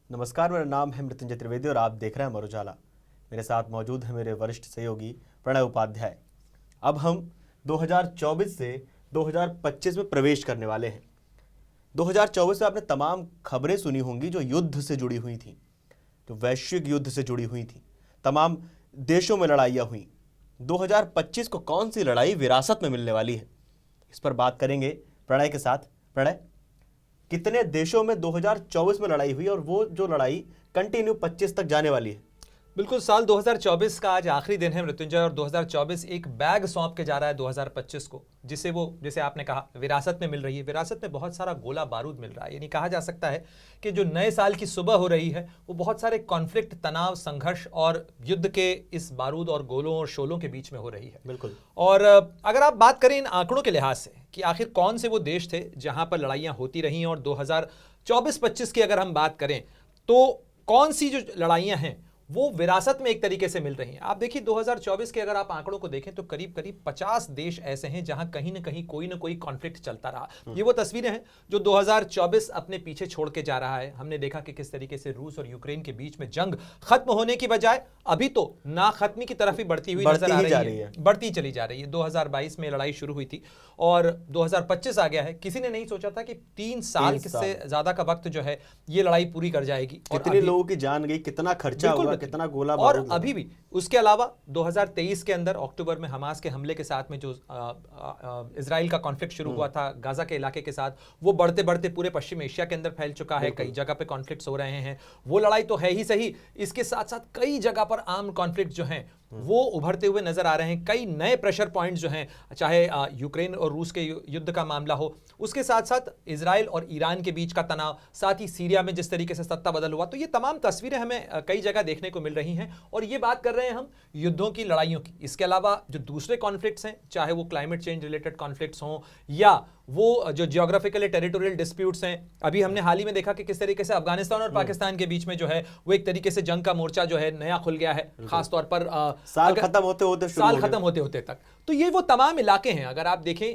नमस्कार, मेरा नाम है मृत्युंजय त्रिवेदी और आप देख रहे हैं अमर उजाला। मेरे साथ मौजूद है मेरे वरिष्ठ सहयोगी प्रणय उपाध्याय। अब हम 2024 से 2025 में प्रवेश करने वाले हैं। 2024 में आपने तमाम खबरें सुनी होंगी जो युद्ध से जुड़ी हुई थी, जो वैश्विक युद्ध से जुड़ी हुई थी। तमाम देशों में लड़ाइयाँ हुई। 2025 को कौन सी लड़ाई विरासत में मिलने वाली है, इस पर बात करेंगे प्रणय के साथ। प्रणय, कितने देशों में 2024 में लड़ाई हुई और वो जो लड़ाई कंटिन्यू 25 तक जाने वाली है? बिल्कुल, साल 2024 का आज आखिरी दिन है मृत्युंजय, और 2024 एक बैग सौंप के जा रहा है 2025 को, जैसे आपने कहा विरासत में मिल रही है। विरासत में बहुत सारा गोला बारूद मिल रहा है। यानी कहा जा सकता है कि जो नए साल की सुबह हो रही है वो बहुत सारे कॉन्फ्लिक्ट, तनाव, संघर्ष और युद्ध के इस बारूद और गोलों और शोलों के बीच में हो रही है। बिल्कुल। और अगर आप बात करें इन आंकड़ों के लिहाज से कि आखिर कौन से वो देश थे जहां पर लड़ाइयां होती रहीं, और 2024-25 की अगर हम बात करें तो कौन सी जो लड़ाइयां हैं वो विरासत में एक तरीके से मिल रही हैं। आप देखिए 2024 के अगर आप आंकड़ों को देखें तो करीब करीब 50 देश ऐसे हैं जहां कहीं ना कहीं कोई ना कोई कॉन्फ्लिक्ट चलता रहा। ये वो तस्वीरें हैं जो 2024 अपने पीछे छोड़ के जा रहा है। हमने देखा कि किस तरीके से रूस और यूक्रेन के बीच में जंग खत्म होने की बजाय अभी तो ना खत्मी की तरफ ही बढ़ती हुई नजर आ रही है, बढ़ती चली जा रही है। 2022 में लड़ाई शुरू हुई थी और 2025 आ गया है। किसी ने नहीं सोचा था कि 3 साल से ज्यादा का वक्त जो है ये लड़ाई पूरी कर जाएगी। कितने लोगों की जान गई, कितना खर्चा हुआ, कितना गोला और अभी भी उसके अलावा 2023 के अंदर अक्टूबर में हमास के हमले के साथ में जो इजराइल का कॉन्फ्लिक्ट शुरू हुआ था गाजा के इलाके के साथ, वो बढ़ते बढ़ते पूरे पश्चिम एशिया के अंदर फैल चुका है। कई जगह पे कॉन्फ्लिक्ट्स हो रहे हैं। वो लड़ाई तो है ही सही, इसके साथ साथ कई जगह पर आर्म कॉन्फ्लिक्ट जो हैं वो उभरते हुए नजर आ रहे हैं। कई नए प्रेशर पॉइंट्स जो हैं, चाहे यूक्रेन और रूस के युद्ध का मामला हो, उसके साथ साथ इजराइल और ईरान के बीच का तनाव, साथ ही सीरिया में जिस तरीके से सत्ता बदल हुआ, तो ये तमाम तस्वीरें हमें कई जगह देखने को मिल रही हैं। और ये बात कर रहे हैं हम युद्धों की, लड़ाइयों की। इसके अलावा जो दूसरे कॉन्फ्लिक्ट्स हैं, चाहे वो क्लाइमेट चेंज रिलेटेड कॉन्फ्लिक्ट्स हों या वो जो जियोग्राफिकली टेरिटोरियल डिस्प्यूट्स हैं। अभी हमने हाल ही में देखा कि किस तरीके से अफगानिस्तान और पाकिस्तान के बीच में जो है वो एक तरीके से जंग का मोर्चा जो है नया खुल गया है, खासतौर पर साल खत्म होते होते तक। तो ये वो तमाम इलाके हैं। अगर आप देखें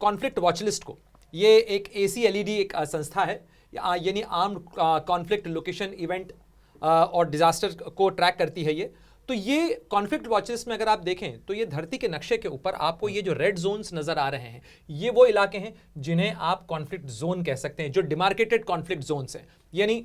कॉन्फ्लिक्ट वॉच लिस्ट को, ये एक ACLED एक संस्था है, यानी आर्म्ड कॉन्फ्लिक्ट लोकेशन इवेंट और डिजास्टर को ट्रैक करती है ये। तो ये कॉन्फ्लिक्ट वॉचेस में अगर आप देखें तो ये धरती के नक्शे के ऊपर आपको ये जो रेड जोन्स नजर आ रहे हैं, ये वो इलाके हैं जिन्हें आप कॉन्फ्लिक्ट जोन कह सकते हैं, जो डिमार्केटेड कॉन्फ्लिक्ट जोन्स हैं। यानी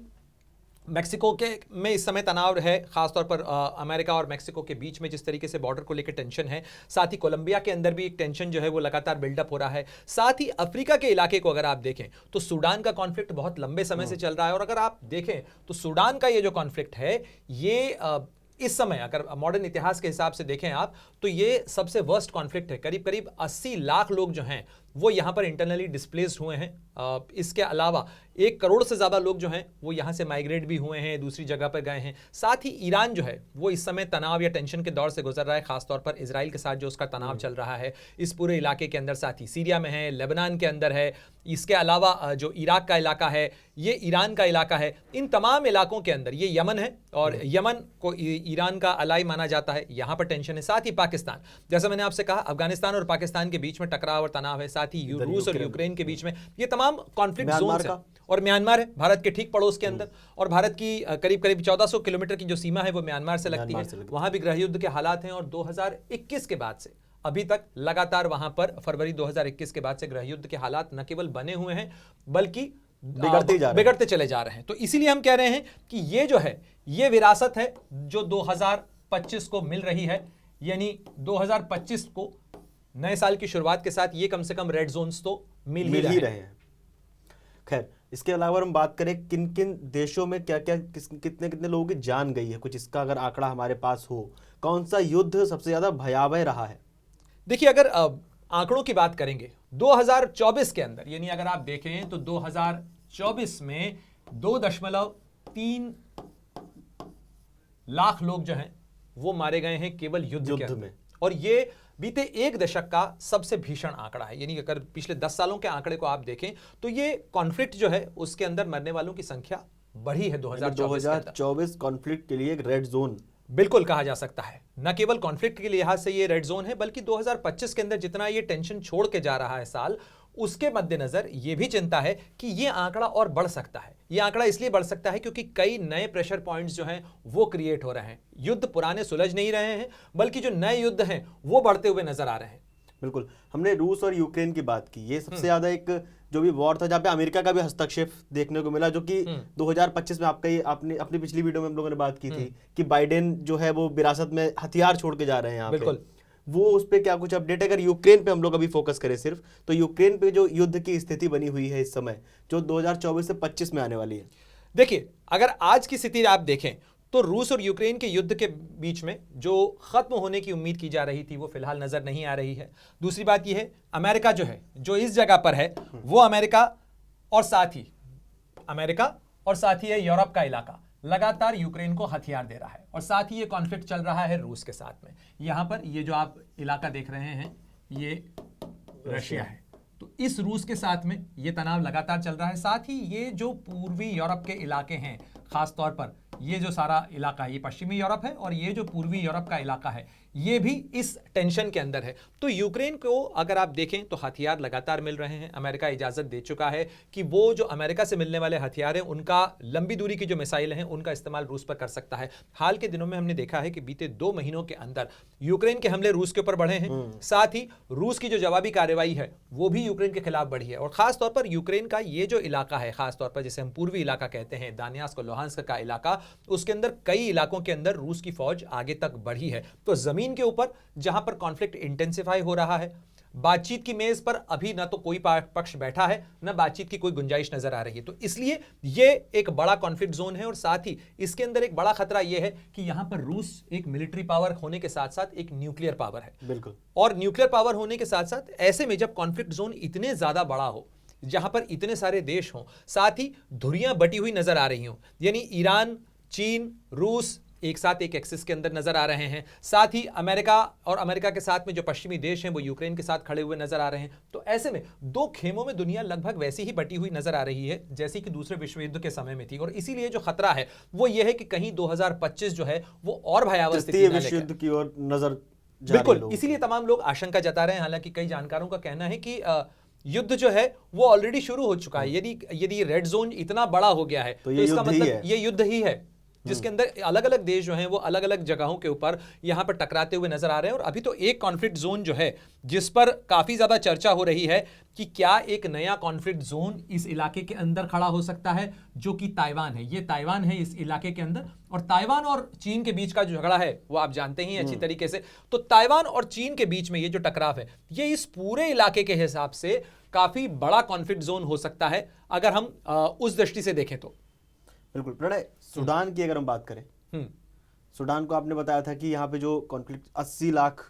मेक्सिको के में इस समय तनाव है, खासतौर पर अमेरिका और मेक्सिको के बीच में जिस तरीके से बॉर्डर को लेकर टेंशन है। साथ ही कोलंबिया के अंदर भी एक टेंशन जो है वो लगातार बिल्डअप हो रहा है। साथ ही अफ्रीका के इलाके को अगर आप देखें तो सूडान का कॉन्फ्लिक्ट बहुत लंबे समय से चल रहा है। और अगर आप देखें तो सूडान का ये जो कॉन्फ्लिक्ट है, ये इस समय अगर मॉडर्न इतिहास के हिसाब से देखें आप, तो ये सबसे वर्स्ट कॉन्फ्लिक्ट है। करीब करीब 80 लाख लोग जो हैं वो यहाँ पर इंटरनली डिस्प्लेस्ड हुए हैं। इसके अलावा 1 करोड़ से ज़्यादा लोग जो हैं वो यहाँ से माइग्रेट भी हुए हैं, दूसरी जगह पर गए हैं। साथ ही ईरान जो है वो इस समय तनाव या टेंशन के दौर से गुजर रहा है, खासतौर पर इजराइल के साथ जो उसका तनाव चल रहा है इस पूरे इलाके के अंदर। साथ ही सीरिया में है, लेबनान के अंदर है। इसके अलावा जो इराक का इलाका है, ये ईरान का इलाका है। इन तमाम इलाकों के अंदर ये यमन है, और यमन को ईरान का अलाई माना जाता है, यहाँ पर टेंशन है। साथ ही पाकिस्तान, जैसा मैंने आपसे कहा, अफगानिस्तान और पाकिस्तान के बीच में टकराव और तनाव है। साथ ही रूस और यूक्रेन के बीच में ये तमाम कॉन्फ्लिक्ट जोन्स हैं। और म्यांमार है भारत के ठीक पड़ोस के अंदर, और भारत की करीब करीब 1400 किलोमीटर की जो सीमा है वो म्यांमार से लगती है। वहां भी गृह युद्ध के हालात हैं। और 2021 के बाद से अभी तक लगातार वहां पर फरवरी 2021 के बाद से गृह युद्ध के हालात न केवल बने हुए हैं बल्कि बिगड़ते चले जा रहे हैं। तो इसीलिए हम कह रहे हैं कि ये जो है ये विरासत है जो 2025 को मिल रही है। यानी 2025 को नए साल की शुरुआत के साथ ये कम से कम रेड जोन्स तो मिल ही रहे हैं। खैर, इसके अलावा हम बात करें किन किन देशों में क्या क्या कितने कितने लोगों की जान गई है, कुछ इसका अगर आंकड़ा हमारे पास हो, कौन सा युद्ध सबसे ज्यादा भयावह रहा है? देखिए, अगर आंकड़ों की बात करेंगे 2024 के अंदर, यानी अगर आप देखें तो 2024 में 2.3 लाख लोग जो हैं वो मारे गए हैं केवल युद्ध में। और ये बीते 1 दशक का सबसे भीषण आंकड़ा है। यानी अगर पिछले 10 सालों के आंकड़े को आप देखें तो ये कॉन्फ्लिक्ट जो है उसके अंदर मरने वालों की संख्या बढ़ी है 2024 कॉन्फ्लिक्ट के लिए एक रेड जोन बिल्कुल कहा जा सकता है। न केवल कॉन्फ्लिक्ट के लिहाज से ये रेड जोन है, बल्कि 2025 के अंदर जितना ये टेंशन छोड़ के जा रहा है साल, उसके मद्देनजर यह भी चिंता है कि यह आंकड़ा और बढ़ सकता है। यह आंकड़ा इसलिए बढ़ सकता है क्योंकि कई नए प्रेशर पॉइंट्स जो हैं वो क्रिएट हो रहे हैं। युद्ध पुराने सुलझ नहीं रहे हैं, बल्कि जो नए युद्ध हैं वो बढ़ते हुए नजर आ रहे हैं। बिल्कुल, हमने रूस और यूक्रेन की बात की, ये सबसे ज्यादा एक जो भी वॉर था जहाँ पे अमेरिका का भी हस्तक्षेप देखने को मिला, जो कि 2025 में आपने अपनी पिछली वीडियो में हम लोगों ने बात की थी कि बाइडेन जो है वो विरासत में हथियार छोड़ के जा रहे हैं यहाँ पे। बिल्कुल, वो उस पे क्या कुछ अपडेट है? अगर यूक्रेन पे हम लोग अभी फोकस करें सिर्फ, तो यूक्रेन पे जो युद्ध की स्थिति बनी हुई है इस समय, जो 2024 से 25 में आने वाली है। देखिए, अगर आज की स्थिति आप देखें तो रूस और यूक्रेन के युद्ध के बीच में जो खत्म होने की उम्मीद की जा रही थी वो फिलहाल नजर नहीं आ रही है। दूसरी बात यह है, अमेरिका जो है, जो इस जगह पर है, वो अमेरिका और साथ ही है यूरोप का इलाका लगातार यूक्रेन को हथियार दे रहा है, और साथ ही ये कॉन्फ्लिक्ट चल रहा है रूस के साथ में। यहां पर ये जो आप इलाका देख रहे हैं ये रशिया है, तो इस रूस के साथ में ये तनाव लगातार चल रहा है। साथ ही ये जो पूर्वी यूरोप के इलाके हैं, खास तौर पर ये जो सारा इलाका है, ये पश्चिमी यूरोप है, और ये जो पूर्वी यूरोप का इलाका है, ये भी इस टेंशन के अंदर है। तो यूक्रेन को अगर आप देखें तो हथियार लगातार मिल रहे हैं। अमेरिका इजाजत दे चुका है कि वो जो अमेरिका से मिलने वाले हथियार हैं, उनका लंबी दूरी की जो मिसाइल हैं, उनका इस्तेमाल रूस पर कर सकता है। हाल के दिनों में हमने देखा है कि बीते 2 महीनों के अंदर यूक्रेन के हमले रूस के ऊपर बढ़े हैं, साथ ही रूस की जो जवाबी कार्रवाई है वो भी यूक्रेन के खिलाफ बढ़ी है। और खासतौर पर यूक्रेन का ये जो इलाका है, खासतौर पर जिसे हम पूर्वी इलाका कहते हैं, दानियास्क और लुहांस्क का इलाका, उसके अंदर कई इलाकों के अंदर रूस की फौज आगे तक बढ़ी है। तो जमीन के ऊपर जहां पर कॉन्फ्लिक्ट इंटेंसिफाई हो रहा है, बातचीत की मेज पर अभी ना तो कोई पक्ष बैठा है, ना बातचीत की कोई गुंजाइश नजर आ रही है। तो इसलिए ये एक बड़ा कॉन्फ्लिक्ट जोन है, और साथ ही इसके अंदर एक बड़ा खतरा यह है कि यहां पर रूस एक मिलिट्री पावर होने के साथ साथ एक न्यूक्लियर पावर है। बिल्कुल, और न्यूक्लियर पावर होने के साथ साथ ऐसे में जब कॉन्फ्लिक्ट जोन इतने ज्यादा बड़ा हो, जहां पर इतने सारे देश हों, साथ ही धुरियां बटी हुई नजर आ रही हों, यानी ईरान, चीन, रूस एक साथ एक एक्सिस के अंदर नजर आ रहे हैं, साथ ही अमेरिका और अमेरिका के साथ में जो पश्चिमी देश हैं वो यूक्रेन के साथ खड़े हुए नजर आ रहे हैं। तो ऐसे में 2 खेमों में दुनिया लगभग वैसी ही बटी हुई नजर आ रही है जैसी कि दूसरे विश्व युद्ध के समय में थी। और इसीलिए जो खतरा है वो ये है कि कहीं 2025 जो है वो और भयावह स्थिति विश्व युद्ध की ओर नजर जा रही है बिल्कुल, लोगों इसीलिए तमाम लोग आशंका जता रहे हैं। हालांकि कई जानकारों का कहना है कि युद्ध जो है वो ऑलरेडी शुरू हो चुका है। यदि रेड जोन इतना बड़ा हो गया है तो इसका मतलब ये युद्ध ही है, जिसके अंदर अलग अलग देश जो हैं वो अलग अलग जगहों के ऊपर यहां पर टकराते हुए नजर आ रहे हैं। और अभी तो एक कॉन्फ्लिक्ट जोन जो है जिस पर काफी ज्यादा चर्चा हो रही है कि क्या एक नया कॉन्फ्लिक्ट जोन इस इलाके के अंदर खड़ा हो सकता है, जो कि ताइवान है। ये ताइवान है इस इलाके के अंदर, और ताइवान और चीन के बीच का जो झगड़ा है वो आप जानते ही हैं अच्छी तरीके से। तो ताइवान और चीन के बीच में ये जो टकराव है, ये इस पूरे इलाके के हिसाब से काफी बड़ा कॉन्फ्लिक्ट जोन हो सकता है अगर हम उस दृष्टि से देखें तो। बिल्कुल। प्रणय, सूडान की अगर हम बात करें, सूडान को आपने बताया था कि यहाँ पे जो कॉन्फ्लिक्ट 80 लाख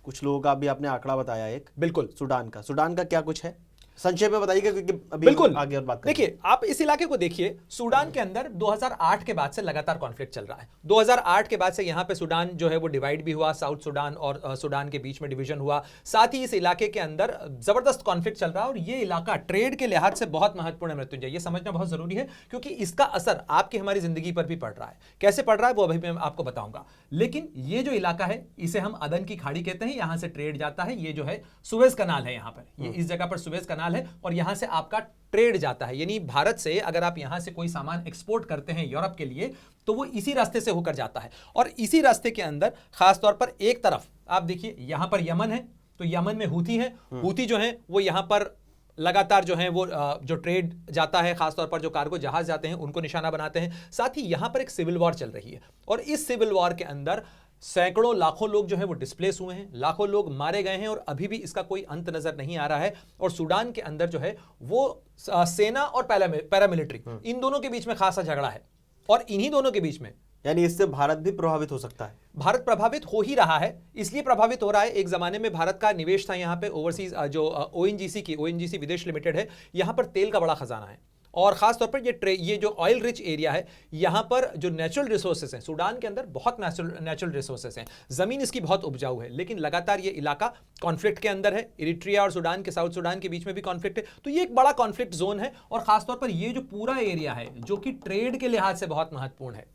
कुछ लोगों का भी आपने आंकड़ा बताया एक, बिल्कुल, सूडान का क्या कुछ है, संक्षेप में बताइए क्योंकि अभी बिल्कुल आगे और बात करें। देखिए, आप इस इलाके को देखिए, सूडान के अंदर 2008 के बाद से लगातार कॉन्फ्लिक्ट चल रहा है। 2008 के बाद से यहां पे सूडान जो है वो डिवाइड भी हुआ, साउथ सूडान और सूडान के बीच में डिवीजन हुआ। साथ ही इस इलाके के अंदर जबरदस्त कॉन्फ्लिक्ट चल रहा है, और ये इलाका ट्रेड के लिहाज से बहुत महत्वपूर्ण है मृत्युंजय। ये समझना बहुत जरूरी है क्योंकि इसका असर आपकी हमारी जिंदगी पर भी पड़ रहा है। कैसे पड़ रहा है वो अभी मैं आपको बताऊंगा, लेकिन ये जो इलाका है इसे हम अदन की खाड़ी कहते हैं। यहां से ट्रेड जाता है, ये जो है सुएज कनाल है, यहां पर ये इस जगह पर सुएज कनाल है, और यहां से आपका ट्रेड जाता है। यानी भारत से अगर आप यहां से कोई सामान एक्सपोर्ट करते हैं यूरोप के लिए तो वो इसी रास्ते से होकर जाता है। और इसी रास्ते के अंदर खासतौर पर एक तरफ आप देखिए, यहां पर यमन है, तो यमन में हूथी है। हूथी जो है वो यहां पर लगातार जो है वो जो ट्रेड जाता है, खासतौर पर जो कार्गो जहाज जाते हैं उनको निशाना बनाते हैं। साथ ही यहां पर एक सिविल वॉर चल रही है, और इस सिविल वॉर के अंदर सैकड़ों लाखों लोग जो है वो डिस्प्लेस हुए हैं, लाखों लोग मारे गए हैं, और अभी भी इसका कोई अंत नजर नहीं आ रहा है। और सूडान के अंदर जो है वो सेना और पैरामिलिट्री, इन दोनों के बीच में खासा झगड़ा है, और इन्हीं दोनों के बीच में, यानी इससे भारत भी प्रभावित हो सकता है। भारत प्रभावित हो ही रहा है। इसलिए प्रभावित हो रहा है, एक जमाने में भारत का निवेश था यहाँ पे ओवरसीज, जो ओएनजीसी विदेश लिमिटेड है, यहाँ पर तेल का बड़ा खजाना है, और खासतौर पर ये जो ऑयल रिच एरिया है, यहाँ पर जो नेचुरल रिसोर्सेस हैं, सूडान के अंदर बहुत नेचुरल रिसोर्सेस हैं, जमीन इसकी बहुत उपजाऊ है, लेकिन लगातार ये इलाका कॉन्फ्लिक्ट के अंदर है। इरिट्रिया और सूडान के, साउथ सूडान के बीच में भी कॉन्फ्लिक्ट है। तो ये एक बड़ा कॉन्फ्लिक्ट जोन है, और खासतौर पर ये जो पूरा एरिया है जो कि ट्रेड के लिहाज से बहुत महत्वपूर्ण है,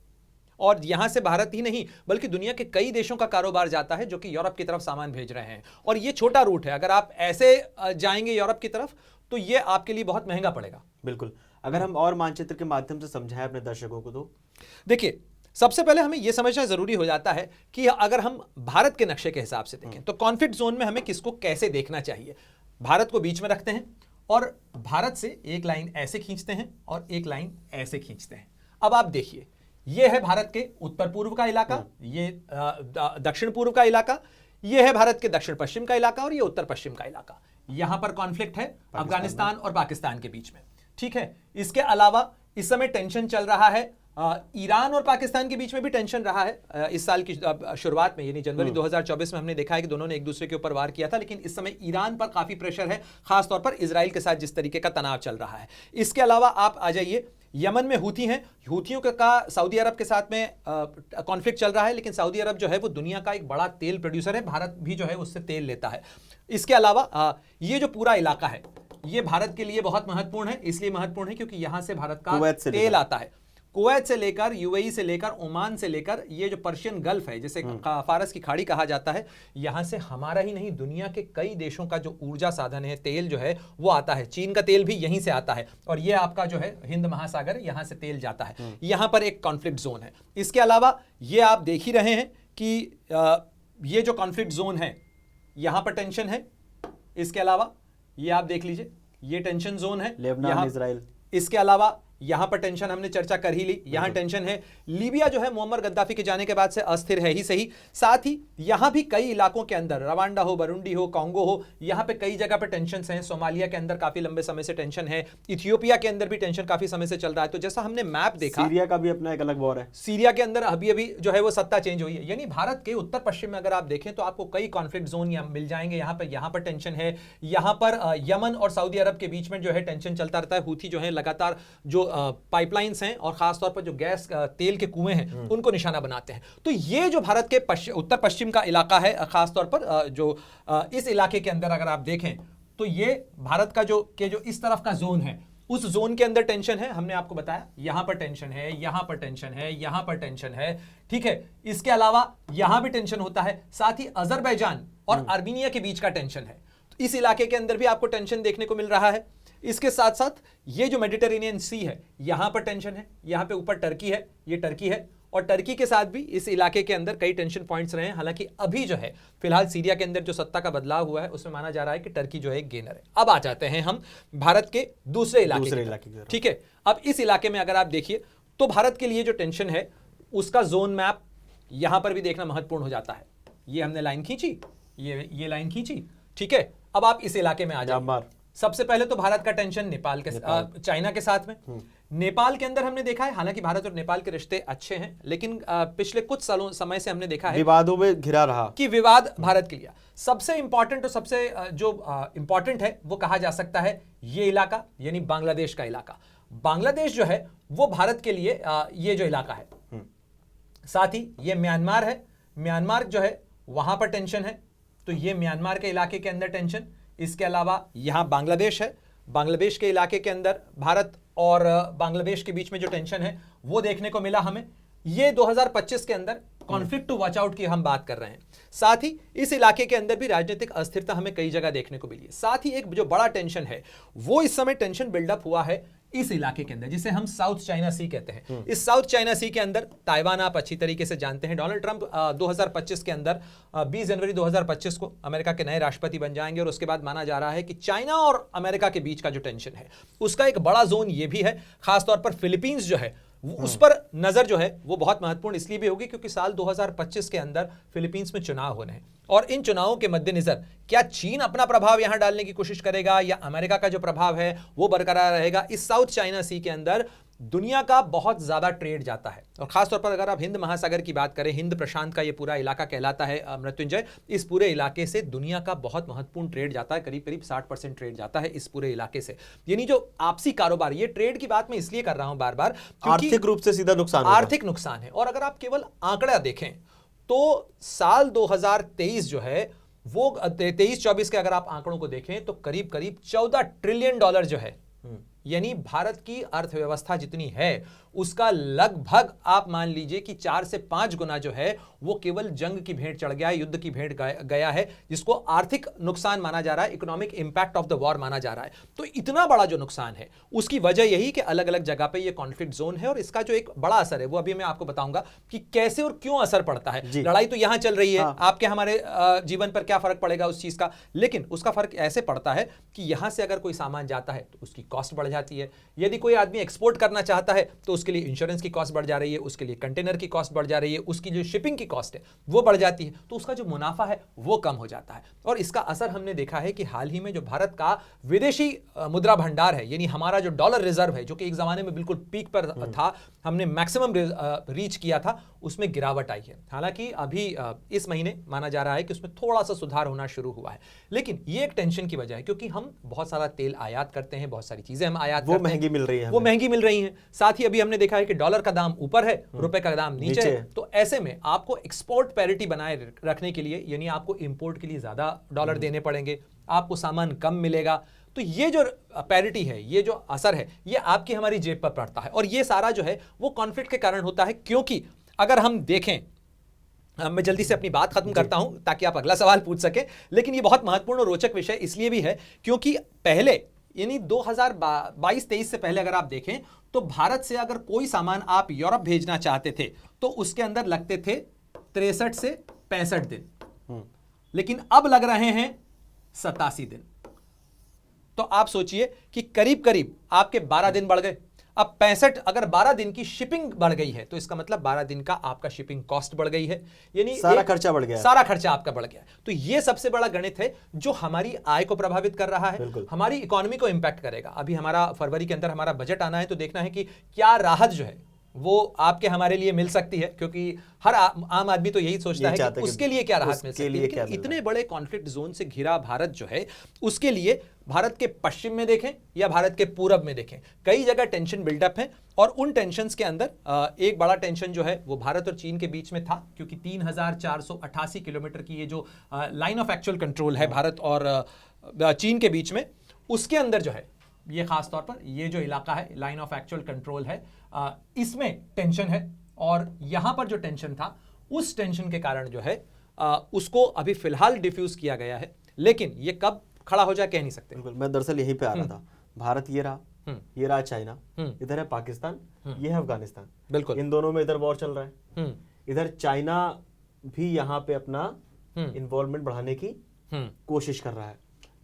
और यहां से भारत ही नहीं बल्कि दुनिया के कई देशों का कारोबार जाता है जो कि यूरोप की तरफ सामान भेज रहे हैं। और ये छोटा रूट है, अगर आप ऐसे जाएंगे यूरोप की तरफ तो ये आपके लिए बहुत महंगा पड़ेगा। बिल्कुल। अगर हम और मानचित्र के माध्यम से समझाएं अपने दर्शकों को तो देखिए, सबसे पहले हमें यह समझना जरूरी हो जाता है कि अगर हम भारत के नक्शे के हिसाब से देखें तो कॉन्फ्लिक्ट जोन में हमें किसको कैसे देखना चाहिए। भारत को बीच में रखते हैं और भारत से एक लाइन ऐसे खींचते हैं और एक लाइन ऐसे खींचते हैं। अब आप देखिए, यह है भारत के उत्तर पूर्व का इलाका, ये दक्षिण पूर्व का इलाका, यह है भारत के दक्षिण पश्चिम का इलाका और ये उत्तर पश्चिम का इलाका। यहां पर कॉन्फ्लिक्ट है अफगानिस्तान और पाकिस्तान के बीच में, ठीक है। इसके अलावा इस समय टेंशन चल रहा है ईरान और पाकिस्तान के बीच में भी टेंशन रहा है इस साल की शुरुआत में, यानी जनवरी 2024 में हमने देखा है कि दोनों ने एक दूसरे के ऊपर वार किया था, लेकिन इस समय ईरान पर काफी प्रेशर है, खासतौर पर इजराइल के साथ जिस तरीके का तनाव चल रहा है। इसके अलावा आप आ जाइए, यमन में हूथी हैं, हूथियों का सऊदी अरब के साथ में कॉन्फ्लिक्ट चल रहा है, लेकिन सऊदी अरब जो है वो दुनिया का एक बड़ा तेल प्रोड्यूसर है, भारत भी जो है उससे तेल लेता है। इसके अलावा ये जो पूरा इलाका है ये भारत के लिए बहुत महत्वपूर्ण है, इसलिए महत्वपूर्ण है क्योंकि यहां से भारत का तेल आता है। कुवैत से लेकर, यूएई से लेकर, ओमान से लेकर ये जो पर्शियन गल्फ है जिसे फारस की खाड़ी कहा जाता है, यहां से हमारा ही नहीं दुनिया के कई देशों का जो ऊर्जा साधन है, तेल जो है वो आता है। चीन का तेल भी यहीं से आता है और ये आपका जो है हिंद महासागर, यहां से तेल जाता है। यहां पर एक कॉन्फ्लिक्ट जोन है। इसके अलावा ये आप देख ही रहे हैं कि ये जो कॉन्फ्लिक्ट जोन है यहां पर टेंशन है। इसके अलावा ये आप देख लीजिए, ये टेंशन जोन है लेबनान, इजराइल। इसके अलावा यहां पर टेंशन हमने चर्चा कर ही ली, यहां टेंशन है। लीबिया जो है मुअम्मर गद्दाफी के जाने के बाद से अस्थिर है ही सही। साथ ही यहां भी कई इलाकों के अंदर, रवांडा हो, बरुंडी हो, कांगो हो, यहां पे कई जगह पे टेंशन हैं। सोमालिया के अंदर काफी लंबे समय से टेंशन है, इथियोपिया के अंदर भी टेंशन काफी समय से चल रहा है। तो जैसा हमने मैप देखा, सीरिया का भी अपना एक अलग वॉर है, सीरिया के अंदर अभी अभी जो है वो सत्ता चेंज हुई है। यानी भारत के उत्तर पश्चिम में अगर आप देखें तो आपको कई कॉन्फ्लिक्ट जोन मिल जाएंगे। यहां पर टेंशन है, यहां पर यमन और सऊदी अरब के बीच में जो है टेंशन चलता रहता है। हूथी जो है लगातार जो पाइपलाइन हैं और खासतौर पर जो गैस तेल के कुएं हैं उनको निशाना बनाते हैं। तो ये जो भारत के उत्तर पश्चिम का इलाका है, खासतौर पर जो इस इलाके के अंदर अगर आप देखें तो ये भारत का जो इस तरफ का जोन है, उस जोन के अंदर टेंशन है। हमने आपको बताया यहां पर टेंशन है, यहां पर टेंशन है, यहां पर टेंशन है, ठीक है। इसके अलावा यहां भी टेंशन होता है। साथ ही अजरबैजान और आर्मीनिया के बीच का टेंशन है, तो इस इलाके के अंदर भी आपको टेंशन देखने को मिल रहा है। इसके साथ साथ ये जो मेडिटेरेनियन सी है यहां पर टेंशन है, यहां पे ऊपर टर्की है, ये टर्की है, और टर्की के साथ भी इस इलाके के अंदर कई टेंशन पॉइंट्स रहे हैं। हालांकि अभी जो है फिलहाल सीरिया के अंदर जो सत्ता का बदलाव हुआ है उसमें माना जा रहा है कि टर्की जो है एक गेनर है। अब आ जाते हैं हम भारत के दूसरे इलाके की, ठीक है। अब इस इलाके में अगर आप देखिए तो भारत के लिए जो टेंशन है उसका जोन मैप यहां पर भी देखना महत्वपूर्ण हो जाता है। ये हमने लाइन खींची, ये लाइन खींची, ठीक है। अब आप इस इलाके में आ जाओ। सबसे पहले तो भारत का टेंशन नेपाल के चाइना के साथ में। नेपाल के अंदर हमने देखा है, हालांकि भारत और नेपाल के रिश्ते अच्छे हैं, लेकिन पिछले कुछ सालों समय से हमने देखा है विवादों में घिरा रहा कि विवाद भारत के लिए सबसे इंपॉर्टेंट और सबसे जो इंपॉर्टेंट है वो कहा जा सकता है ये इलाका, यानी बांग्लादेश का इलाका। बांग्लादेश जो है वो भारत के लिए ये जो इलाका है। साथ ही ये म्यांमार है, म्यांमार जो है वहां पर टेंशन है, तो ये म्यांमार के इलाके के अंदर टेंशन। इसके अलावा यहां बांग्लादेश है, बांग्लादेश के इलाके के अंदर भारत और बांग्लादेश के बीच में जो टेंशन है वो देखने को मिला हमें। ये 2025 के अंदर कॉन्फ्लिक्ट टू वॉच आउट की हम बात कर रहे हैं। साथ ही इस इलाके के अंदर भी राजनीतिक अस्थिरता हमें कई जगह देखने को मिली है। साथ ही एक जो बड़ा टेंशन है वो इस समय टेंशन बिल्डअप हुआ है इस इलाके के अंदर, जिसे हम साउथ चाइना सी कहते हैं। इस साउथ चाइना सी के अंदर ताइवान आप अच्छी तरीके से जानते हैं। डोनाल्ड ट्रंप 2025 के अंदर 20 जनवरी 2025 को अमेरिका के नए राष्ट्रपति बन जाएंगे और उसके बाद माना जा रहा है कि चाइना और अमेरिका के बीच का जो टेंशन है उसका एक बड़ा जोन ये भी है। खासतौर पर फिलीपींस जो है उस पर नजर जो है वो बहुत महत्वपूर्ण इसलिए भी होगी क्योंकि साल 2025 के अंदर फिलीपींस में चुनाव होने हैं और इन चुनावों के मद्देनजर क्या चीन अपना प्रभाव यहां डालने की कोशिश करेगा या अमेरिका का जो प्रभाव है वो बरकरार रहेगा। इस साउथ चाइना सी के अंदर दुनिया का बहुत ज्यादा ट्रेड जाता है और खासतौर पर अगर आप हिंद महासागर की बात करें, हिंद प्रशांत का ये पूरा इलाका कहलाता है मृत्युंजय। इस पूरे इलाके से दुनिया का बहुत महत्वपूर्ण ट्रेड जाता है, करीब करीब 60% ट्रेड जाता है इस पूरे इलाके से। यानी जो आपसी कारोबार, ये ट्रेड की बात मैं इसलिए कर रहा हूं बार बार, आर्थिक रूप से सीधा नुकसान, आर्थिक नुकसान है। और अगर आप केवल आंकड़ा देखें तो साल 2023 जो है वो 23-24 के अगर आप आंकड़ों को देखें तो करीब करीब $14 ट्रिलियन जो है, यानी भारत की अर्थव्यवस्था जितनी है उसका लगभग आप मान लीजिए कि 4 से 5 गुना जो है वो केवल जंग की भेंट चढ़ गया है, युद्ध की भेंट गया है, जिसको आर्थिक नुकसान माना जा रहा है, economic impact of the war माना जा रहा है। तो इतना बड़ा जो नुकसान है उसकी वजह यही कि अलग अलग जगह पे ये कॉन्फ्लिक्ट जोन है, और इसका जो एक बड़ा असर है वो अभी मैं आपको बताऊंगा कि कैसे और क्यों असर पड़ता है। लड़ाई तो यहां चल रही है, आपके हमारे जीवन पर क्या फर्क पड़ेगा उस चीज का, लेकिन उसका फर्क ऐसे पड़ता है कि यहां से अगर कोई सामान जाता है तो उसकी कॉस्ट बढ़ जाती है। यदि कोई आदमी एक्सपोर्ट करना चाहता है तो उसके लिए इंश्योरेंस की कॉस्ट बढ़ जा रही है, उसके लिए कंटेनर की कॉस्ट बढ़ जा रही है, उसकी जो शिपिंग की कॉस्ट है वो बढ़ जाती है, तो उसका जो मुनाफा है वो कम हो जाता है। और इसका असर हमने देखा है कि हाल ही में जो भारत का विदेशी मुद्रा भंडार है, यानी हमारा जो डॉलर रिजर्व है, जो कि एक जमाने में बिल्कुल पीक पर था, हमने मैक्सिमम रीच किया था, उसमें गिरावट आई है। हालांकि अभी इस महीने माना जा रहा है कि उसमें थोड़ा सा सुधार होना शुरू हुआ है, लेकिन ये एक टेंशन की वजह है क्योंकि हम बहुत सारा तेल आयात करते हैं, बहुत सारी चीजें हम आयात करते हैं, महंगी मिल रही है, वो महंगी मिल रही हैं। साथ ही अभी हमने देखा है कि डॉलर का दाम ऊपर है, रुपए का दाम नीचे है। तो ऐसे में आपको एक्सपोर्ट पैरिटी बनाए रखने के लिए, यानी आपको इंपोर्ट के लिए ज्यादा डॉलर देने पड़ेंगे, आपको सामान कम मिलेगा। तो ये जो पैरिटी है, ये जो असर है, ये आपकी हमारी जेब पर पड़ता है, और ये सारा जो है वो कॉन्फ्लिक्ट के कारण होता है। क्योंकि अगर हम देखें, मैं जल्दी से अपनी बात खत्म करता हूं ताकि आप अगला सवाल पूछ सकें, लेकिन ये बहुत महत्वपूर्ण और रोचक विषय इसलिए भी है क्योंकि पहले, यानी 2022-23 से पहले अगर आप देखें तो भारत से अगर कोई सामान आप यूरोप भेजना चाहते थे तो उसके अंदर लगते थे 63 से 65 दिन, लेकिन अब लग रहे हैं 87 दिन। तो आप सोचिए कि करीब करीब आपके 12 दिन बढ़ गए। अब 65, अगर 12 दिन की शिपिंग बढ़ गई है तो इसका मतलब 12 दिन का आपका शिपिंग कॉस्ट बढ़ गई है, यानी सारा खर्चा बढ़ गया, सारा खर्चा आपका बढ़ गया। तो ये सबसे बड़ा गणित है जो हमारी आय को प्रभावित कर रहा है, हमारी इकोनॉमी को इंपैक्ट करेगा। अभी हमारा फरवरी के अंदर हमारा बजट आना है, तो देखना है कि क्या राहत जो है वो आपके हमारे लिए मिल सकती है, क्योंकि हर आम आदमी तो यही सोचता है कि उसके लिए क्या राहत मिल सकती है। लेकिन इतने बड़े कॉन्फ्लिक्ट जोन से घिरा भारत जो है, उसके लिए भारत के पश्चिम में देखें या भारत के पूरब में देखें, कई जगह टेंशन बिल्डअप है। और उन टेंशन्स के अंदर एक बड़ा टेंशन जो है वो भारत और चीन के बीच में था, क्योंकि 3488 किलोमीटर की ये जो लाइन ऑफ एक्चुअल कंट्रोल है भारत और चीन के बीच में, उसके अंदर जो है ये खास तौर पर ये जो इलाका है, लाइन ऑफ एक्चुअल कंट्रोल है, इसमें टेंशन है। और यहां पर जो टेंशन था, उस टेंशन के कारण जो है उसको अभी फिलहाल डिफ्यूज किया गया है, लेकिन ये कब खड़ा हो जाए कह नहीं सकते। बिल्कुल, मैं दरअसल यहीं पे आ रहा था। भारत ये रहा, ये रहा चाइना, इधर है पाकिस्तान, ये है अफगानिस्तान। बिल्कुल, इन दोनों में इधर वॉर चल रहा है। इधर चाइना भी यहाँ पे अपना इन्वॉल्वमेंट बढ़ाने की कोशिश कर रहा है।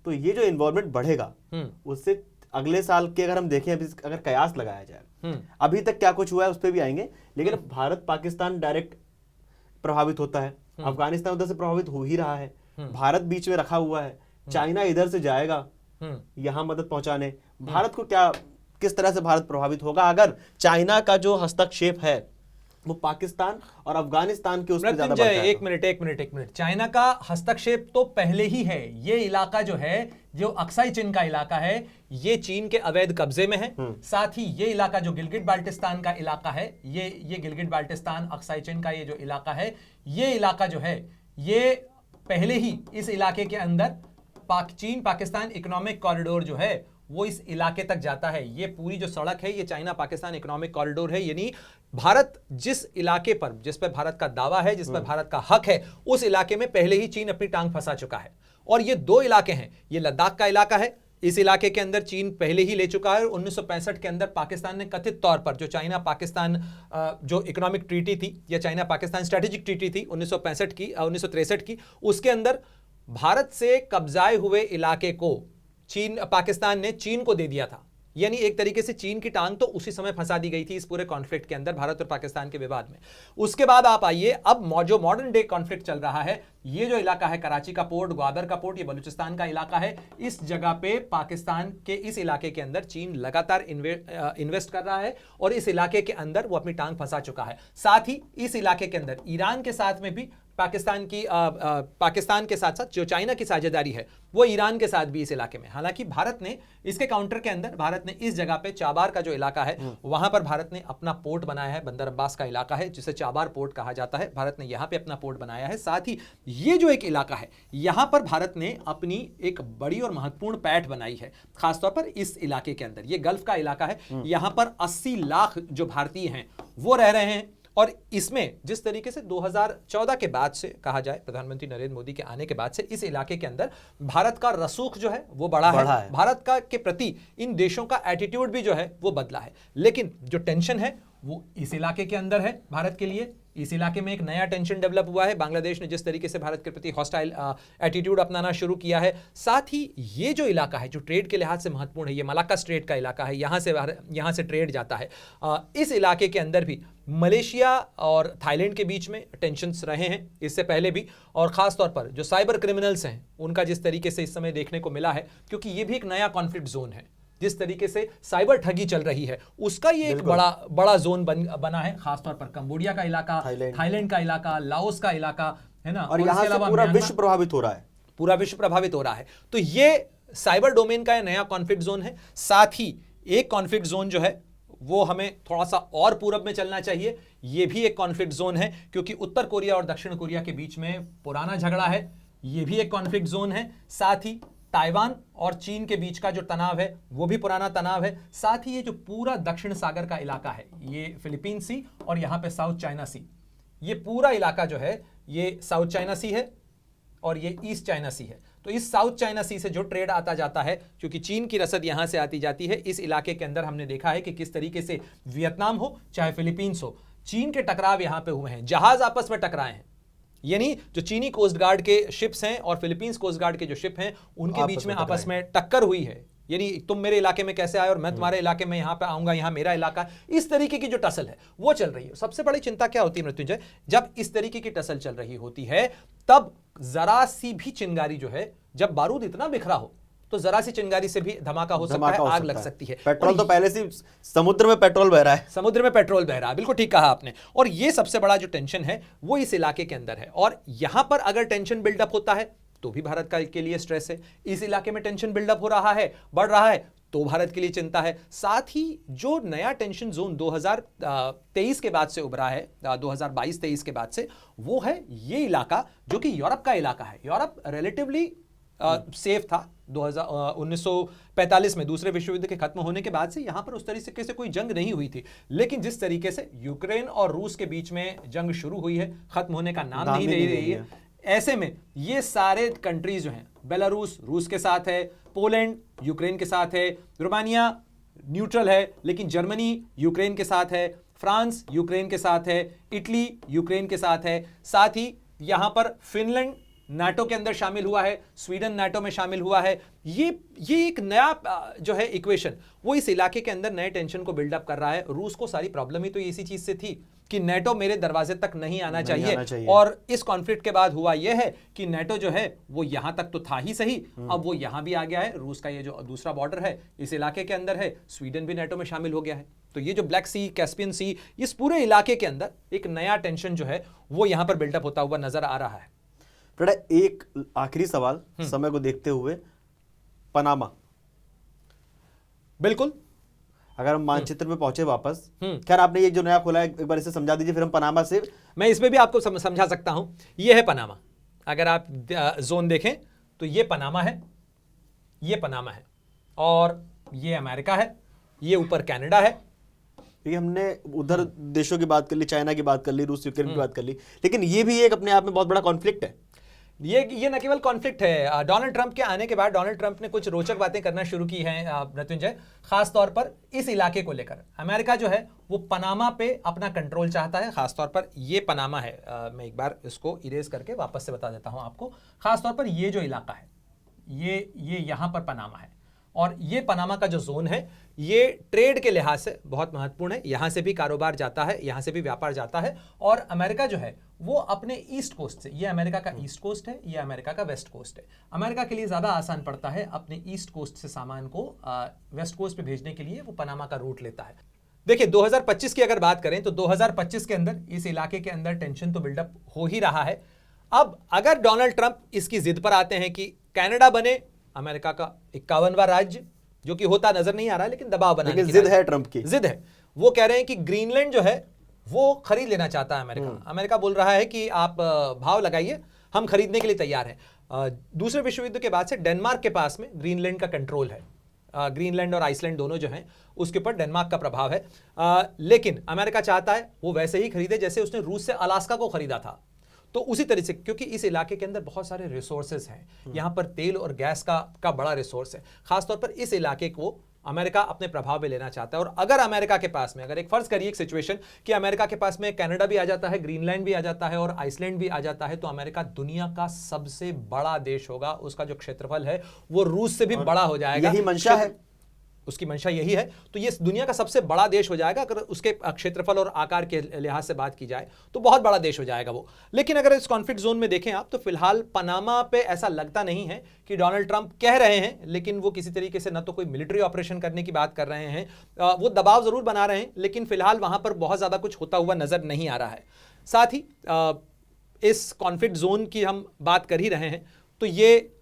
तो ये जो इन्वॉल्वमेंट बढ़ेगा, उससे अगले साल के अगर हम देखें, अगर कयास लगाया जाए, अभी तक क्या कुछ हुआ है उस पर भी आएंगे, लेकिन भारत पाकिस्तान डायरेक्ट प्रभावित होता है, अफगानिस्तान उधर से प्रभावित हो ही रहा है, भारत बीच में रखा हुआ है, चाइना इधर से जाएगा यहां मदद पहुंचाने। भारत को क्या, किस तरह से भारत प्रभावित होगा अगर चाइना का जो हस्तक्षेप है वो पाकिस्तान और अफगानिस्तान के उसमें ज्यादा बढ़ता है? एक मिनट। चाइना का हस्तक्षेप तो पहले ही है। ये इलाका जो है, जो अक्साई चीन का इलाका है, ये चीन के अवैध कब्जे में है। साथ ही ये इलाका जो गिलगिट बाल्टिस्तान का इलाका है, ये गिलगिट बाल्टिस्तान अक्साई चीन का ये जो इलाका है, ये इलाका जो है, ये पहले ही इस इलाके के अंदर चीन पाकिस्तान इकोनॉमिक कॉरिडोर जो है वो इस इलाके तक जाता है। ये पूरी जो सड़क है, ये चाइना पाकिस्तान इकोनॉमिक कॉरिडोर है, यानी भारत जिस इलाके पर, जिस पर भारत का दावा है, जिस पर भारत का हक है, उस इलाके में पहले ही चीन अपनी टांग फंसा चुका है। और ये दो इलाके हैं, ये लद्दाख का इलाका है, इस इलाके के अंदर चीन पहले ही ले चुका है। 1965 के अंदर पाकिस्तान ने कथित तौर पर जो चाइना पाकिस्तान जो इकोनॉमिक ट्रीटी थी या चाइना पाकिस्तान स्ट्रेटेजिक ट्रीटी थी 1963 की, उसके अंदर भारत से कब्जाए हुए इलाके को पाकिस्तान ने चीन को दे दिया था। यानी एक तरीके से चीन की टांग तो उसी समय फंसा दी गई थी इस पूरे कॉन्फ्लिक्ट के अंदर, भारत और पाकिस्तान के विवाद में। उसके बाद आप आइए, अब जो मॉडर्न डे कॉन्फ्लिक्ट चल रहा है, ये जो इलाका है कराची का पोर्ट, ग्वादर का पोर्ट, ये बलूचिस्तान का इलाका है। इस जगह पे पाकिस्तान के इस इलाके के अंदर चीन लगातार इन्वेस्ट कर रहा है और इस इलाके के अंदर वो अपनी टांग फंसा चुका है। साथ ही इस इलाके के अंदर ईरान के साथ में भी पाकिस्तान के साथ साथ जो चाइना की साझेदारी है वो ईरान के साथ भी इस इलाके में। हालांकि भारत ने इसके काउंटर के अंदर भारत ने इस जगह पे चाबार का जो इलाका है वहां पर भारत ने अपना पोर्ट बनाया है। बंदर अब्बास का इलाका है जिसे चाबार पोर्ट कहा जाता है, भारत ने यहां पे अपना पोर्ट बनाया है। साथ ही ये जो एक इलाका है यहां पर भारत ने अपनी एक बड़ी और महत्वपूर्ण पैठ बनाई है, खासतौर पर इस इलाके के अंदर। ये गल्फ का इलाका है, यहां पर 80 लाख जो भारतीय हैं वो रह रहे हैं। और इसमें जिस तरीके से 2014 के बाद से कहा जाए, प्रधानमंत्री नरेंद्र मोदी के आने के बाद से इस इलाके के अंदर भारत का रसूख जो है वो बढ़ा है। भारत का के प्रति इन देशों का एटीट्यूड भी जो है वो बदला है। लेकिन जो टेंशन है वो इस इलाके के अंदर है भारत के लिए। इस इलाके में एक नया टेंशन डेवलप हुआ है। बांग्लादेश ने जिस तरीके से भारत के प्रति हॉस्टाइल एटीट्यूड अपनाना शुरू किया है। साथ ही ये जो इलाका है जो ट्रेड के लिहाज से महत्वपूर्ण है, ये मलाक्का स्ट्रेट का इलाका है, यहाँ से ट्रेड जाता है। इस इलाके के अंदर भी मलेशिया और थाईलैंड के बीच में टेंशन्स रहे हैं इससे पहले भी। और खासतौर पर जो साइबर क्रिमिनल्स हैं उनका जिस तरीके से इस समय देखने को मिला है, क्योंकि ये भी एक नया कॉन्फ्लिक्ट जोन है। जिस तरीके से साइबर ठगी चल रही है उसका ये एक बड़ा जोन बना है। खासतौर पर कंबोडिया का इलाका, थाईलैंड का इलाका, लाओस का इलाका है ना, और यहाँ से पूरा विश्व प्रभावित हो रहा है। पूरा विश्व प्रभावित हो रहा है। तो ये साइबर डोमेन का नया कॉन्फ्लिक्ट जोन है। साथ ही एक कॉन्फ्लिक्ट जोन जो है वो हमें थोड़ा सा और पूरब में चलना चाहिए। ये भी एक कॉन्फ्लिक्ट जोन है क्योंकि उत्तर कोरिया और दक्षिण कोरिया के बीच में पुराना झगड़ा है, ये भी एक कॉन्फ्लिक्ट जोन है। साथ ही ताइवान और चीन के बीच का जो तनाव है वो भी पुराना तनाव है। साथ ही ये जो पूरा दक्षिण सागर का इलाका है, ये फिलीपीन सी और यहाँ पे साउथ चाइना सी, ये पूरा इलाका जो है ये साउथ चाइना सी है और ये ईस्ट चाइना सी है। तो इस साउथ चाइना सी से जो ट्रेड आता जाता है, क्योंकि चीन की रसद यहां से आती जाती है, इस इलाके के अंदर हमने देखा है कि किस तरीके से वियतनाम हो चाहे फिलीपींस हो, चीन के टकराव यहां पे हुए हैं, जहाज आपस में टकराए हैं। यानी जो चीनी कोस्ट गार्ड के शिप्स हैं और फिलीपींस कोस्ट गार्ड के जो शिप हैं उनके बीच में आपस में टक्कर हुई है। यानी तुम मेरे इलाके में कैसे आए और मैं तुम्हारे इलाके में यहां पे आऊंगा, यहां मेरा इलाका। इस तरीके की जो टसल है वो चल रही है। सबसे बड़ी चिंता क्या होती है मृत्युंजय, जब इस तरीके की टसल चल रही होती है तब जरा सी भी चिंगारी जो है, जब बारूद इतना बिखरा हो तो जरा सी चिंगारी से भी धमाका हो सकता है, आग लग सकती है। पेट्रोल तो पहले से समुद्र में पेट्रोल बह रहा है, समुद्र में पेट्रोल बह रहा है, बिल्कुल ठीक कहा आपने। और ये सबसे बड़ा जो टेंशन है वो इस इलाके के अंदर है। और यहां पर अगर टेंशन बिल्डअप होता है तो भी भारत का के लिए स्ट्रेस है। इस इलाके में टेंशन बिल्डअप हो रहा है, बढ़ रहा है, तो भारत के लिए चिंता है। साथ ही जो नया टेंशन जोन 2023 के बाद से उभरा है, 2022-23 के बाद से, वो है ये इलाका जो कि यूरोप का इलाका है। यूरोप रिलेटिवली सेफ था 1945 में दूसरे विश्व युद्ध के खत्म होने के बाद से यहां पर उस तरीके से कोई जंग नहीं हुई थी। लेकिन जिस तरीके से यूक्रेन और रूस के बीच में जंग शुरू हुई है, खत्म होने का नाम नहीं ले रही है, ऐसे में ये सारे कंट्रीज जो हैं, बेलारूस रूस के साथ है, पोलैंड यूक्रेन के साथ है, रोमानिया न्यूट्रल है लेकिन जर्मनी यूक्रेन के साथ है, फ्रांस यूक्रेन के साथ है, इटली यूक्रेन के साथ है। साथ ही यहां पर फिनलैंड नाटो के अंदर शामिल हुआ है, स्वीडन नाटो में शामिल हुआ है। ये एक नया जो है इक्वेशन वो इस इलाके के अंदर नए टेंशन को बिल्डअप कर रहा है। रूस को सारी प्रॉब्लम ही तो इसी चीज से थी कि नेटो मेरे दरवाजे तक नहीं आना चाहिए। और इस कॉन्फ्लिक्ट के बाद हुआ यह है कि नेटो जो है वो यहां तक तो था ही सही, अब वो यहां भी आ गया है। रूस का ये जो दूसरा बॉर्डर है इस इलाके के अंदर है, स्वीडन भी नेटो में शामिल हो गया है। तो ये जो ब्लैक सी, कैस्पियन सी, इस पूरे इलाके के अंदर एक नया टेंशन जो है वो यहां पर बिल्डअप होता हुआ नजर आ रहा है। एक आखिरी सवाल समय को देखते हुए, पनामा, बिल्कुल अगर हम मानचित्र में पहुंचे वापस, खैर आपने ये जो नया खोला है एक बार इसे समझा दीजिए, फिर हम पनामा से। मैं इसमें भी आपको समझा सकता हूं। ये है पनामा, अगर आप जोन देखें तो ये पनामा है, ये पनामा है और ये अमेरिका है, ये ऊपर कनाडा है। ये हमने उधर देशों की बात कर ली, चाइना की बात कर ली, रूस यूक्रेन की बात कर ली, लेकिन ये भी एक अपने आप में बहुत बड़ा कॉन्फ्लिक्ट है। ये न केवल कॉन्फ्लिक्ट है, डोनाल्ड ट्रंप के आने के बाद डोनाल्ड ट्रंप ने कुछ रोचक बातें करना शुरू की हैं मृत्युंजय, खास तौर पर इस इलाके को लेकर। अमेरिका जो है वो पनामा पे अपना कंट्रोल चाहता है। खास तौर पर ये पनामा है, मैं एक बार इसको इरेज करके वापस से बता देता हूं आपको। खास तौर पर ये जो इलाका है ये यहां पर पनामा है और ये पनामा का जो जोन है ये ट्रेड के लिहाज से बहुत महत्वपूर्ण है। यहां से भी कारोबार जाता है, यहां से भी व्यापार जाता है। और अमेरिका जो है वो अपने ईस्ट कोस्ट से, ये अमेरिका का ईस्ट कोस्ट है, ये अमेरिका का वेस्ट कोस्ट है। अमेरिका के लिए ज्यादा आसान पड़ता है अपने ईस्ट कोस्ट से सामान को वेस्ट कोस्ट पे भेजने के लिए, वो पनामा का रूट लेता है। देखिए 2025 की अगर बात करें तो 2025 के अंदर इस इलाके के अंदर टेंशन तो बिल्डअप हो ही रहा है। अब अगर डोनाल्ड ट्रंप इसकी जिद पर आते हैं कि कनाडा बने अमेरिका का 51वां राज्य, जो कि होता नजर नहीं आ रहा है, लेकिन दबाव बनाने लेकिन की जिद है ट्रंप की, जिद है। वो कह रहे हैं कि ग्रीनलैंड जो है वो खरीद लेना चाहता है अमेरिका। अमेरिका बोल रहा है कि आप भाव लगाइए, हम खरीदने के लिए तैयार हैं। दूसरे विश्व युद्ध के बाद से डेनमार्क के पास में ग्रीनलैंड का कंट्रोल है। ग्रीनलैंड और आइसलैंड दोनों जो हैं उसके ऊपर डेनमार्क का प्रभाव है। लेकिन अमेरिका चाहता है वो वैसे ही खरीदे जैसे उसने रूस से अलास्का को खरीदा था। तो उसी तरह से, क्योंकि इस इलाके के अंदर बहुत सारे रिसोर्सेज हैं, यहाँ पर तेल और गैस का बड़ा रिसोर्स है। खासतौर पर इस इलाके को अमेरिका अपने प्रभाव में लेना चाहता है। और अगर अमेरिका के पास में, अगर एक फर्ज करिए एक सिचुएशन कि अमेरिका के पास में कनाडा भी आ जाता है, ग्रीनलैंड भी आ जाता है और आइसलैंड भी आ जाता है, तो अमेरिका दुनिया का सबसे बड़ा देश होगा। उसका जो क्षेत्रफल है वो रूस से भी बड़ा हो जाएगा। यही मंशा है, उसकी मंशा यही है। तो ये दुनिया का सबसे बड़ा देश हो जाएगा अगर उसके क्षेत्रफल और आकार के लिहाज से बात की जाए तो बहुत बड़ा देश हो जाएगा वो। लेकिन अगर इस कॉन्फ्लिक्ट जोन में देखें आप, तो फिलहाल पनामा पे ऐसा लगता नहीं है कि डोनाल्ड ट्रंप कह रहे हैं, लेकिन वो किसी तरीके से न तो कोई मिलिट्री ऑपरेशन करने की बात कर रहे हैं, वो दबाव जरूर बना रहे हैं, लेकिन फिलहाल वहां पर बहुत ज्यादा कुछ होता हुआ नजर नहीं आ रहा है। साथ ही इस कॉन्फ्लिक्ट जोन की हम बात कर ही रहे हैं, तो ये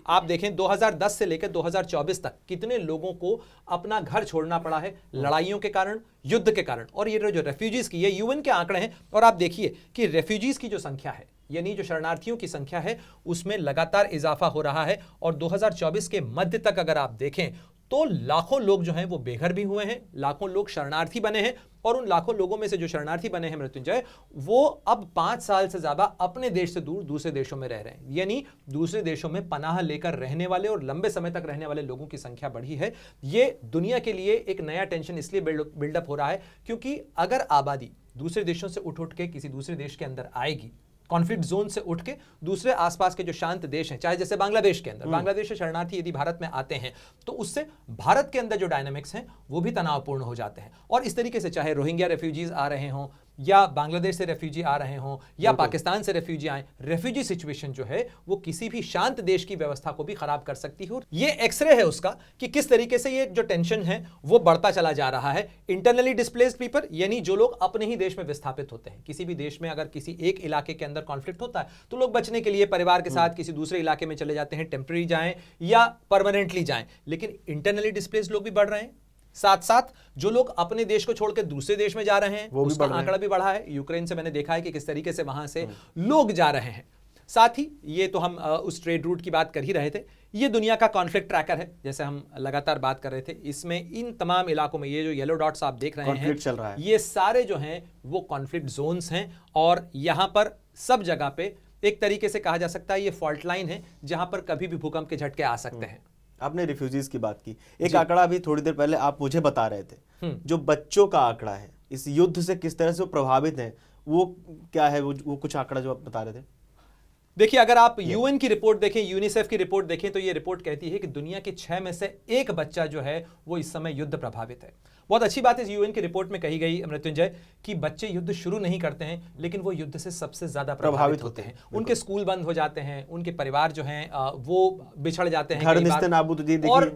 आप देखें 2010 से लेकर 2024 तक कितने लोगों को अपना घर छोड़ना पड़ा है लड़ाइयों के कारण, युद्ध के कारण। और ये जो रेफ्यूजीज की, ये यूएन के आंकड़े हैं, और आप देखिए कि रेफ्यूजीज की जो संख्या है, यानी जो शरणार्थियों की संख्या है, उसमें लगातार इजाफा हो रहा है। और 2024 के मध्य तक अगर आप देखें तो लाखों लोग जो हैं वो बेघर भी हुए हैं, लाखों लोग शरणार्थी बने हैं। और उन लाखों लोगों में से जो शरणार्थी बने हैं मृत्युंजय, वो अब 5 साल से ज्यादा अपने देश से दूर दूसरे देशों में रह रहे हैं। यानी दूसरे देशों में पनाह लेकर रहने वाले और लंबे समय तक रहने वाले लोगों की संख्या बढ़ी है। ये दुनिया के लिए एक नया टेंशन इसलिए बिल्डअप हो रहा है क्योंकि अगर आबादी दूसरे देशों से उठ के किसी दूसरे देश के अंदर आएगी, कॉन्फ्लिक्ट जोन से उठ के दूसरे आसपास के जो शांत देश हैं, चाहे जैसे बांग्लादेश के अंदर, बांग्लादेश से शरणार्थी यदि भारत में आते हैं तो उससे भारत के अंदर जो डायनामिक्स हैं वो भी तनावपूर्ण हो जाते हैं। और इस तरीके से चाहे रोहिंग्या रेफ्यूजीज आ रहे हों, या बांग्लादेश से रेफ्यूजी आ रहे हों, या पाकिस्तान से रेफ्यूजी आए, रेफ्यूजी सिचुएशन जो है वो किसी भी शांत देश की व्यवस्था को भी खराब कर सकती है। ये एक्सरे है उसका कि किस तरीके से ये जो टेंशन है वो बढ़ता चला जा रहा है। इंटरनली डिस्प्लेस्ड पीपल, यानी जो लोग अपने ही देश में विस्थापित होते हैं। किसी भी देश में अगर किसी एक इलाके के अंदर कॉन्फ्लिक्ट होता है तो लोग बचने के लिए परिवार के साथ किसी दूसरे इलाके में चले जाते हैं, टेम्पररी जाएं या परमानेंटली जाएं। लेकिन इंटरनली डिस्प्लेस्ड लोग भी बढ़ रहे हैं। साथ साथ जो लोग अपने देश को छोड़कर दूसरे देश में जा रहे हैं वो उसका आंकड़ा भी बढ़ा है। यूक्रेन से मैंने देखा है कि किस तरीके से वहां से लोग जा रहे हैं। साथ ही ये तो हम उस ट्रेड रूट की बात कर ही रहे थे। ये दुनिया का कॉन्फ्लिक्ट ट्रैकर है, जैसे हम लगातार बात कर रहे थे। इसमें इन तमाम इलाकों में ये जो येलो डॉट्स आप देख रहे हैं चल रहा है, ये सारे जो हैं वो कॉन्फ्लिक्ट जोन्स हैं। और यहां पर सब जगह पे एक तरीके से कहा जा सकता है ये फॉल्ट लाइन है जहां पर कभी भी भूकंप के झटके आ सकते हैं। आपने रिफ्यूजीज की बात की, एक आंकड़ा भी थोड़ी देर पहले आप मुझे बता रहे थे, जो बच्चों का आंकड़ा है इस युद्ध से किस तरह से वो प्रभावित हैं, वो क्या है? वो कुछ आंकड़ा जो आप बता रहे थे। देखिए, अगर आप यूएन की रिपोर्ट देखें, यूनिसेफ की रिपोर्ट देखें, तो ये रिपोर्ट कहती है कि दुनिया के 6 में से 1 बच्चा जो है वो इस समय युद्ध प्रभावित है। बहुत अच्छी बात है यूएन की रिपोर्ट में कही गई मृत्युंजय कि बच्चे युद्ध शुरू नहीं करते हैं, लेकिन वो युद्ध से सबसे ज्यादा प्रभावित होते हैं। उनके स्कूल बंद हो जाते हैं, उनके परिवार जो हैं वो बिछड़ जाते हैं, घर निस्तेनाबूद। और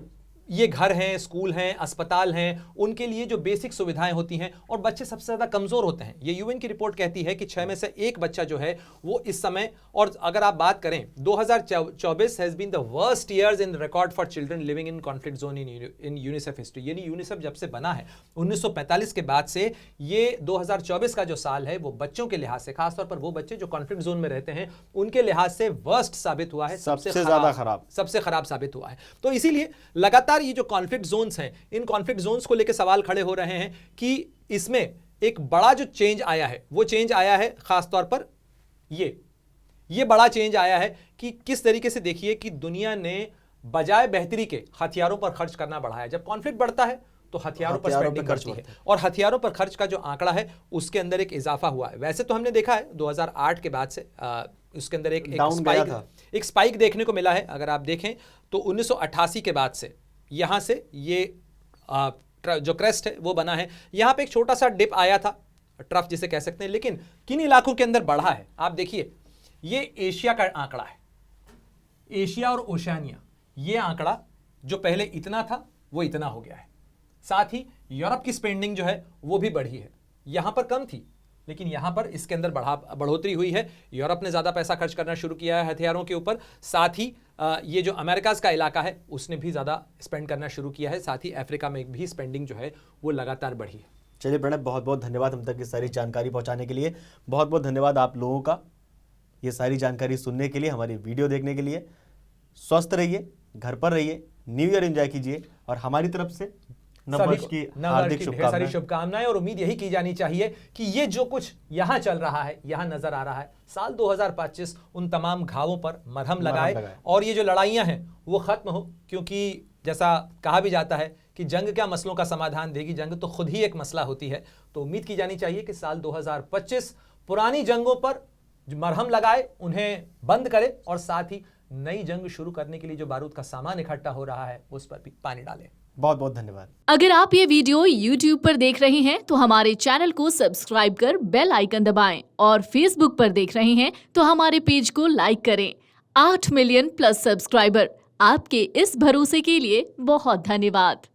ये घर हैं, स्कूल हैं, अस्पताल हैं, उनके लिए जो बेसिक सुविधाएं होती हैं, और बच्चे सबसे ज्यादा कमजोर होते हैं। ये यूएन की रिपोर्ट कहती है कि 6 में से 1 बच्चा जो है वो इस समय, और अगर आप बात करें 2024 has been the worst years in record for children living in conflict zone in UNICEF history. यानी यूनिसेफ जब से बना है 1945 के बाद से, ये 2024 का जो साल है वो बच्चों के लिहाज से, खासतौर पर वो बच्चे जो कॉन्फ्लिक्ट जोन में रहते हैं, उनके लिहाज से वर्स्ट साबित हुआ है, सबसे ज्यादा खराब, सबसे खराब साबित हुआ है। तो इसीलिए लगातार ये जो कॉन्फ्लिक्ट जोन्स हैं, इन कॉन्फ्लिक्ट जोन्स को लेकर सवाल खड़े हो रहे हैं कि इसमें एक बड़ा जो चेंज आया है, वो चेंज आया है खासतौर पर ये बड़ा चेंज आया है कि किस तरीके से, देखिए कि दुनिया ने बजाय बेहतरी के हथियारों पर खर्च करना बढ़ाया। जब कॉन्फ्लिक्ट बढ़ता है तो हथियारों पर स्पेंडिंग बढ़ती है, और हथियारों पर खर्च का जो आंकड़ा है उसके अंदर एक इजाफा हुआ है। वैसे तो हमने देखा है 2008 के बाद से उसके अंदर एक स्पाइक देखने को मिला है। अगर आप देखें तो 1988 के बाद से यहां से ये जो क्रेस्ट है वो बना है। यहां पे एक छोटा सा डिप आया था, ट्रफ जिसे कह सकते हैं, लेकिन किन इलाकों के अंदर बढ़ा है आप देखिए। ये एशिया का आंकड़ा है, एशिया और ओशियानिया, ये आंकड़ा जो पहले इतना था वो इतना हो गया है। साथ ही यूरोप की स्पेंडिंग जो है वो भी बढ़ी है, यहां पर कम थी लेकिन यहाँ पर इसके अंदर बढ़ोतरी हुई है। यूरोप ने ज़्यादा पैसा खर्च करना शुरू किया है हथियारों के ऊपर, साथ ही ये जो अमेरिकाज़ का इलाका है उसने भी ज़्यादा स्पेंड करना शुरू किया है, साथ ही अफ्रीका में भी स्पेंडिंग जो है वो लगातार बढ़ी है। चलिए प्रणय, बहुत बहुत धन्यवाद हम तक ये सारी जानकारी पहुंचाने के लिए। बहुत बहुत धन्यवाद आप लोगों का ये सारी जानकारी सुनने के लिए, हमारी वीडियो देखने के लिए। स्वस्थ रहिए, घर पर रहिए, न्यू ईयर एंजॉय कीजिए और हमारी तरफ से नववर्ष की हार्दिक सारी शुभकामनाएं। और उम्मीद यही की जानी चाहिए कि ये जो कुछ यहाँ चल रहा है, यहाँ नजर आ रहा है, साल 2025 उन तमाम घावों पर मरहम लगाए और ये जो लड़ाइयाँ हैं वो खत्म हो, क्योंकि जैसा कहा भी जाता है कि जंग क्या मसलों का समाधान देगी, जंग तो खुद ही एक मसला होती है। तो उम्मीद की जानी चाहिए कि साल 2025 पुरानी जंगों पर मरहम लगाए, उन्हें बंद करे और साथ ही नई जंग शुरू करने के लिए जो बारूद का सामान इकट्ठा हो रहा है उस पर भी पानी डालें। बहुत बहुत धन्यवाद। अगर आप ये वीडियो YouTube पर देख रहे हैं तो हमारे चैनल को सब्सक्राइब कर बेल आइकन दबाएं और Facebook पर देख रहे हैं तो हमारे पेज को लाइक करें। 8 मिलियन प्लस सब्सक्राइबर, आपके इस भरोसे के लिए बहुत धन्यवाद।